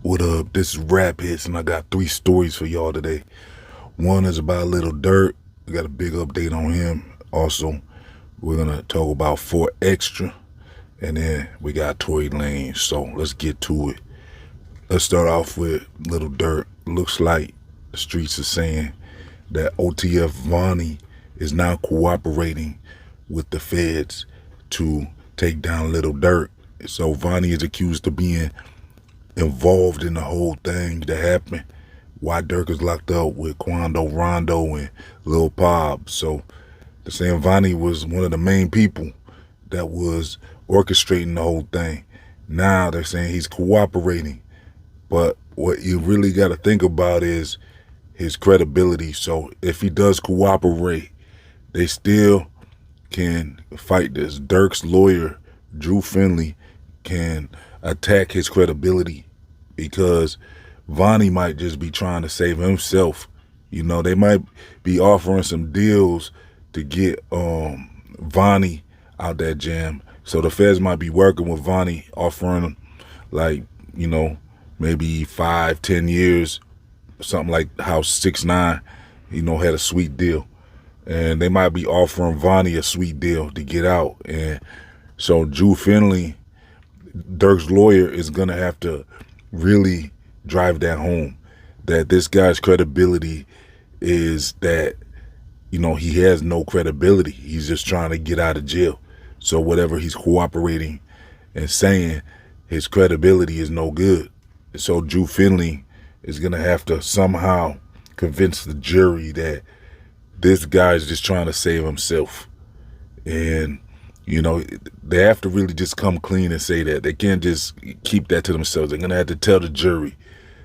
What up? This is Rap Hits, and I got 3 stories for y'all today. One is about Lil Durk. We got a big update on him. Also, we're gonna talk about 4 Extra, and then we got Tory Lanez. So let's get to it. Let's start off with Lil Durk. Looks like the streets are saying that OTF Vonnie is now cooperating with the feds to take down Lil Durk. So Vonnie is accused of being involved in the whole thing that happened. Why Durk is locked up with Quando Rondo and Lil Pop. So they're saying Vonnie was one of the main people that was orchestrating the whole thing. Now they're saying he's cooperating. But what you really got to think about is his credibility. So if he does cooperate, they still can fight this. Durk's lawyer, Drew Finley, can attack his credibility because Vonnie might just be trying to save himself. You know, they might be offering some deals to get Vonnie out that jam. So the feds might be working with Vonnie, offering him, like, you know, maybe 5-10 years, something like how 6ix9ine, you know, had a sweet deal. And they might be offering Vonnie a sweet deal to get out. And so Drew Finley, Durk's lawyer, is going to have to really drive that home, that this guy's credibility is that, you know, he has no credibility. He's just trying to get out of jail. So whatever he's cooperating and saying, his credibility is no good. So Drew Finley is going to have to somehow convince the jury that this guy's just trying to save himself. And, you know, they have to really just come clean and say that. They can't just keep that to themselves. They're going to have to tell the jury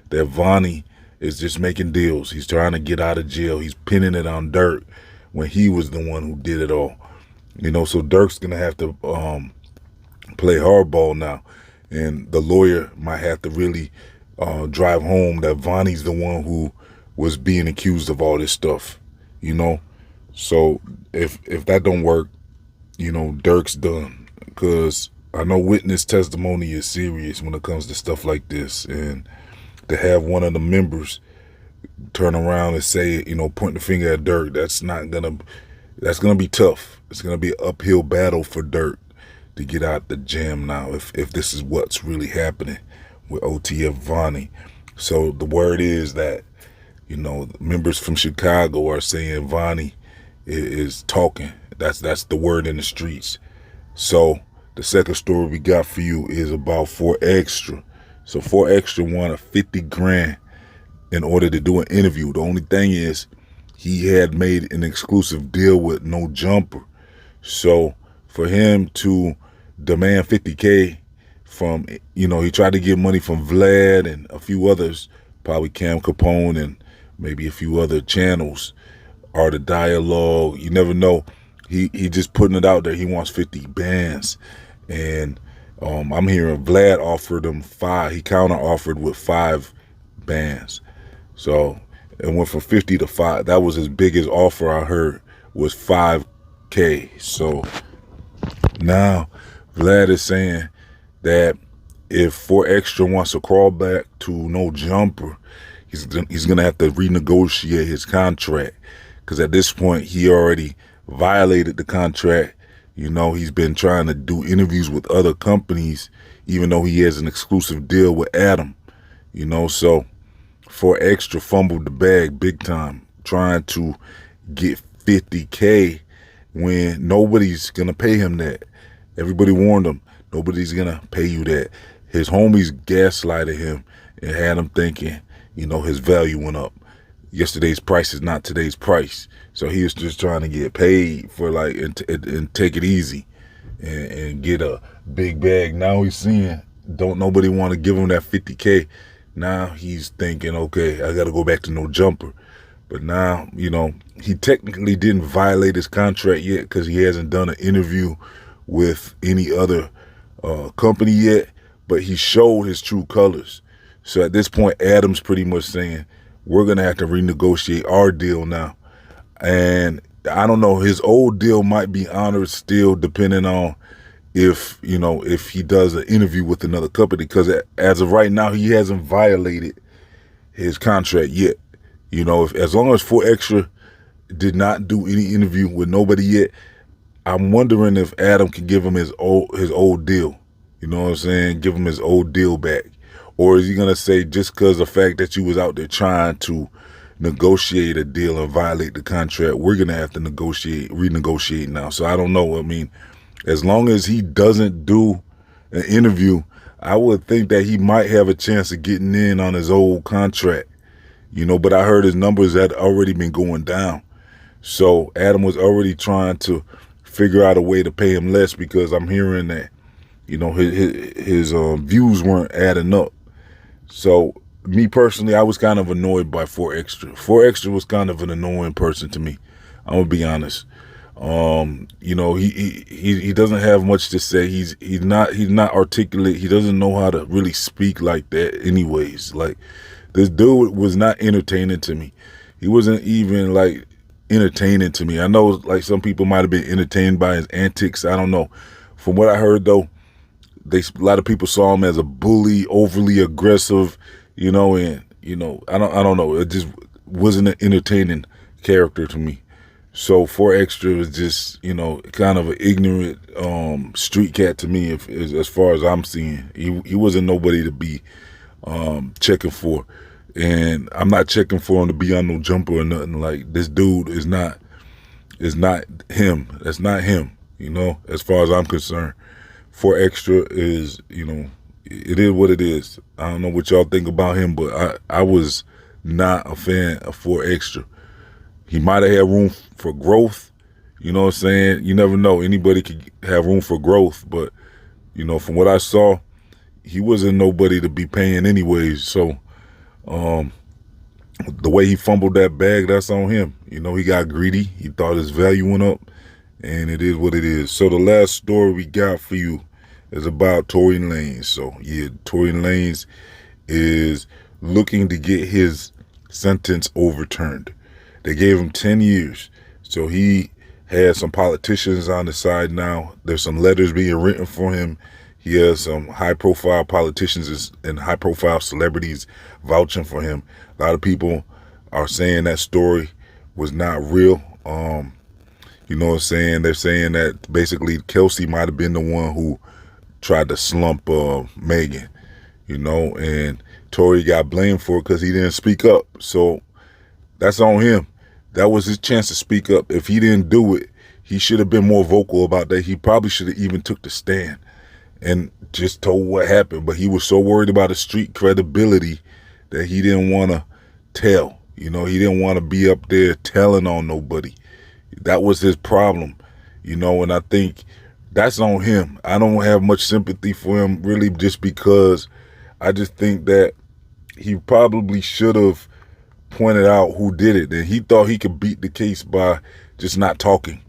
that Vonnie is just making deals. He's trying to get out of jail. He's pinning it on Durk when he was the one who did it all. You know, so Durk's going to have to play hardball now. And the lawyer might have to really drive home that Vonnie's the one who was being accused of all this stuff, you know. So if that don't work, you know, Durk's done, because I know witness testimony is serious when it comes to stuff like this. And to have one of the members turn around and say, you know, point the finger at Durk, that's gonna be tough. It's gonna be an uphill battle for Durk to get out the jam now if this is what's really happening with OTF Vonnie. So the word is that, you know, members from Chicago are saying Vonnie is talking. That's the word in the streets. So the second story we got for you is about 4 Extra. So 4 Extra won a 50 grand in order to do an interview. The only thing is he had made an exclusive deal with No Jumper. So for him to demand 50K from, you know, he tried to get money from Vlad and a few others, probably Cam Capone and maybe a few other channels, Art of Dialogue. You never know. He just putting it out there. He wants 50 bands. And I'm hearing Vlad offered him 5. He counter offered with 5 bands. So it went from 50 to 5. That was his biggest offer I heard, was 5K. So now Vlad is saying that if 4 Extra wants to crawl back to No Jumper, he's going to have to renegotiate his contract, because at this point he already violated the contract. You know, he's been trying to do interviews with other companies, even though he has an exclusive deal with Adam. You know, so 4 Extra fumbled the bag big time, trying to get 50K when nobody's going to pay him that. Everybody warned him, nobody's going to pay you that. His homies gaslighted him and had him thinking, you know, his value went up. Yesterday's price is not today's price. So he was just trying to get paid for, like, and take it easy and get a big bag. Now he's seeing, don't nobody want to give him that 50K. Now he's thinking, okay, I got to go back to No Jumper. But now, you know, he technically didn't violate his contract yet because he hasn't done an interview with any other company yet, but he showed his true colors. So at this point, Adam's pretty much saying, we're going to have to renegotiate our deal now. And I don't know, his old deal might be honored still, depending on if, if he does an interview with another company, because as of right now, he hasn't violated his contract yet. If as long as 4Extra did not do any interview with nobody yet, I'm wondering if Adam can give him his old deal. You know what I'm saying? Give him his old deal back. Or is he going to say, just because the fact that you was out there trying to negotiate a deal and violate the contract, we're going to have to renegotiate now. So I don't know. I mean, as long as he doesn't do an interview, I would think that he might have a chance of getting in on his old contract. But I heard his numbers had already been going down. So Adam was already trying to figure out a way to pay him less, because I'm hearing that, his views weren't adding up. So me personally, I was kind of annoyed by 4Extra. 4Extra was kind of an annoying person to me. I'm gonna be honest. He doesn't have much to say. He's not articulate. He doesn't know how to really speak like that anyways. Like, this dude was not entertaining to me. He wasn't even like entertaining to me. I know like some people might have been entertained by his antics. I don't know. From what I heard though, a lot of people saw him as a bully, overly aggressive, and I don't know. It just wasn't an entertaining character to me. So 4Extra was just, kind of an ignorant street cat to me, as far as I'm seeing. He wasn't nobody to be checking for. And I'm not checking for him to be on no jumper or nothing. Like, this dude is not him. That's not him, as far as I'm concerned. 4Extra is, it is what it is. I don't know what y'all think about him, but I was not a fan of 4Extra. He might have had room for growth. You know what I'm saying? You never know. Anybody could have room for growth. But, from what I saw, he wasn't nobody to be paying anyways. So, the way he fumbled that bag, that's on him. He got greedy. He thought his value went up. And it is what it is. So the last story we got for you is about Tory Lanez. So, yeah, Tory Lanez is looking to get his sentence overturned. They gave him 10 years. So he has some politicians on the side now. There's some letters being written for him. He has some high-profile politicians and high-profile celebrities vouching for him. A lot of people are saying that story was not real. You know what I'm saying? They're saying that basically Kelsey might have been the one who tried to slump Megan, and Tory got blamed for it because he didn't speak up. So that's on him. That was his chance to speak up. If he didn't do it, he should have been more vocal about that. He probably should have even took the stand and just told what happened. But he was so worried about his street credibility that he didn't want to tell. He didn't want to be up there telling on nobody. That was his problem, and I think that's on him. I don't have much sympathy for him, really, just because I just think that he probably should have pointed out who did it. And he thought he could beat the case by just not talking,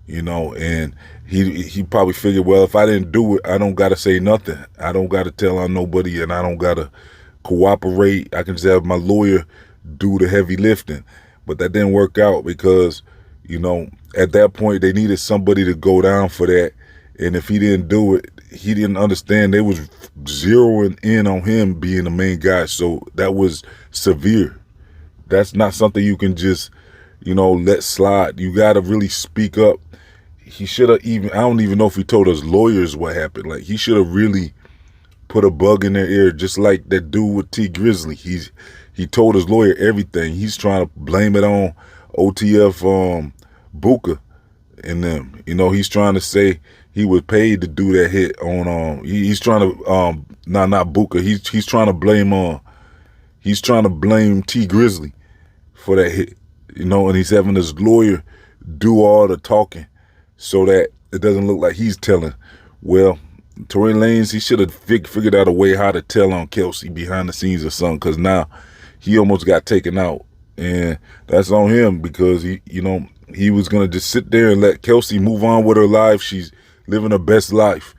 and he probably figured, well, if I didn't do it, I don't got to say nothing. I don't got to tell on nobody, and I don't got to cooperate. I can just have my lawyer do the heavy lifting. But that didn't work out because, at that point, they needed somebody to go down for that. And if he didn't do it, he didn't understand. They was zeroing in on him being the main guy. So that was severe. That's not something you can just, let slide. You got to really speak up. He should have I don't even know if he told his lawyers what happened. Like, he should have really put a bug in their ear, just like that dude with T Grizzly. He told his lawyer everything. He's trying to blame it on OTF Booker and them. He's trying to say he was paid to do that hit on he's trying to not Booker. He's trying to blame T Grizzly for that hit. And he's having his lawyer do all the talking so that it doesn't look like he's telling. Well, Tory Lanez, he should have figured out a way how to tell on Kelsey behind the scenes or something, because now he almost got taken out. And that's on him, because he was going to just sit there and let Kelsey move on with her life. She's living her best life.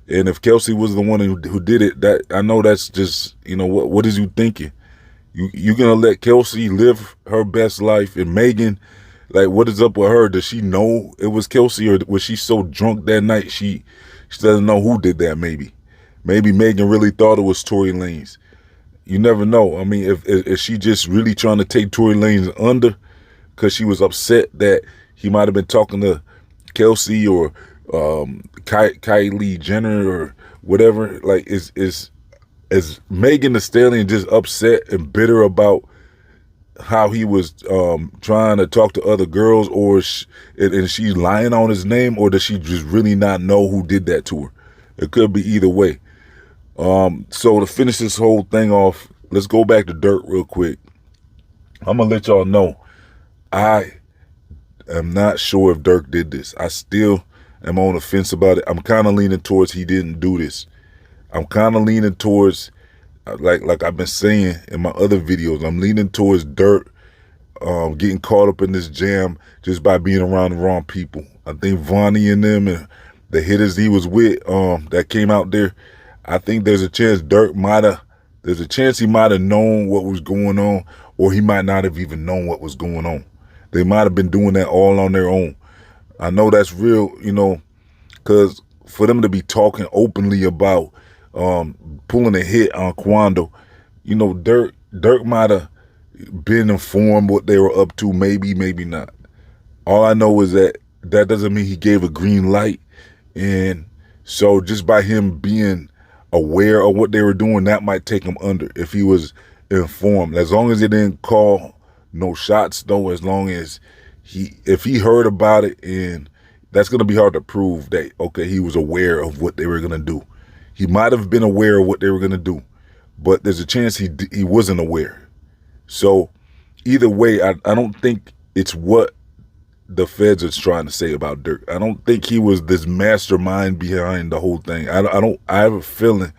And if Kelsey was the one who did it, that I know that's just, what is you thinking? You're going to let Kelsey live her best life, and Megan, like, what is up with her? Does she know it was Kelsey, or was she so drunk that night she She doesn't know who did that. Maybe Megan really thought it was Tory Lanez. You never know. I mean, if she just really trying to take Tory Lanez under because she was upset that he might have been talking to Kelsey or Kylie Jenner or whatever. Like, is Megan Thee Stallion just upset and bitter about how he was trying to talk to other girls, or and she's lying on his name, or does she just really not know who did that to her? It could be either way. So to finish this whole thing off, let's go back to Durk real quick. I'm gonna let y'all know I am not sure if Durk did this. I still am on the fence about it. I'm kind of leaning towards he didn't do this. I'm kind of leaning towards, like I've been saying in my other videos, I'm leaning towards Durk getting caught up in this jam just by being around the wrong people. I think Vonnie and them and the hitters he was with that came out there, I think there's a chance he might have known what was going on, or he might not have even known what was going on. They might have been doing that all on their own. I know that's real, because for them to be talking openly about pulling a hit on Quando, Durk might have been informed what they were up to, maybe not. All I know is that doesn't mean he gave a green light. And so just by him being aware of what they were doing, that might take him under if he was informed. As long as he didn't call no shots, though, as long as if he heard about it, and that's going to be hard to prove that, okay, he was aware of what they were going to do. He might have been aware of what they were going to do, but there's a chance he wasn't aware. So either way, I don't think it's what the feds are trying to say about Durk. I don't think he was this mastermind behind the whole thing. I have a feeling,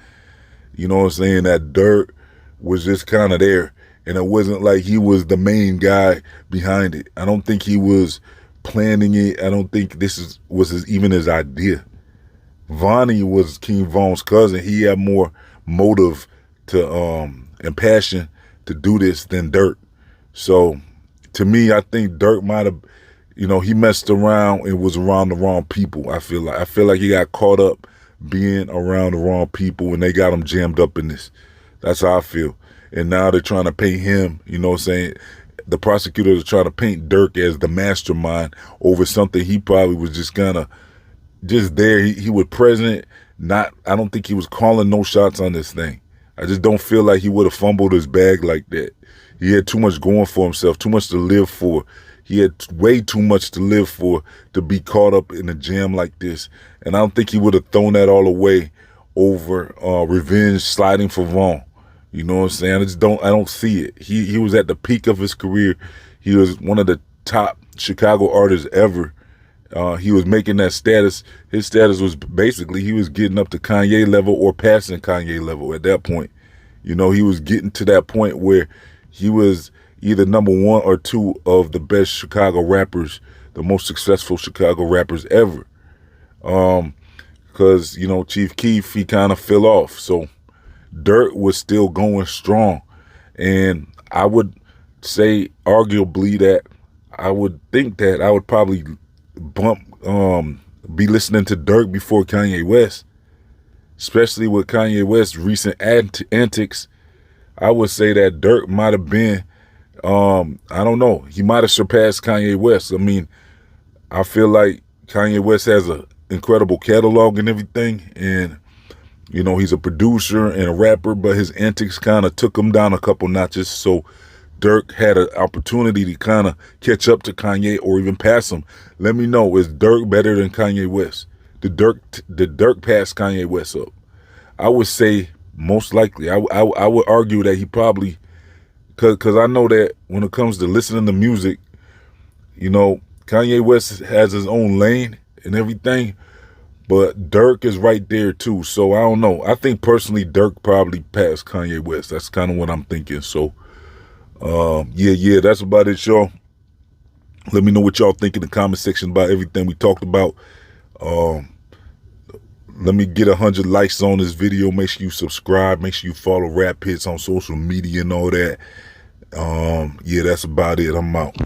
that Durk was just kind of there, and it wasn't like he was the main guy behind it. I don't think he was planning it. I don't think this was even his idea. Vonnie was King Von's cousin. He had more motive to and passion to do this than Durk. So to me, I think Durk might have, he messed around and was around the wrong people. I feel like he got caught up being around the wrong people, and they got him jammed up in this. That's how I feel. And now they're trying to paint him, the prosecutors are trying to paint Durk as the mastermind over something he probably was just kind of just there. He was present. I don't think he was calling no shots on this thing. I just don't feel like he would have fumbled his bag like that. He had too much going for himself, too much to live for. He had way too much to live for to be caught up in a jam like this. And I don't think he would have thrown that all away over revenge sliding for Von. You know what I'm saying? I don't see it. He was at the peak of his career. He was one of the top Chicago artists ever. He was making that status. His status was basically he was getting up to Kanye level or passing Kanye level at that point. He was getting to that point where he was either number 1 or 2 of the best Chicago rappers, the most successful Chicago rappers ever. Because, Chief Keef, he kind of fell off. So Durk was still going strong. And I would say arguably that I would think that I would probably be listening to Durk before Kanye West, especially with Kanye West's recent antics. I would say that Durk might have been, I don't know, he might have surpassed Kanye West. I mean, I feel like Kanye West has an incredible catalog and everything, and he's a producer and a rapper, but his antics kind of took him down a couple notches. So Durk had an opportunity to kind of catch up to Kanye or even pass him. Let me know, is Durk better than Kanye West? Did Durk pass Kanye West up? I would say most likely. I would argue that he probably, because I know that when it comes to listening to music, Kanye West has his own lane and everything, but Durk is right there too. So I don't know. I think personally Durk probably passed Kanye West. That's kind of what I'm thinking. So yeah, that's about it, y'all. Let me know what y'all think in the comment section about everything we talked about. Let me get 100 likes on this video. Make sure you subscribe. Make sure you follow Rap HITZ on social media and all that. Yeah, that's about it. I'm out.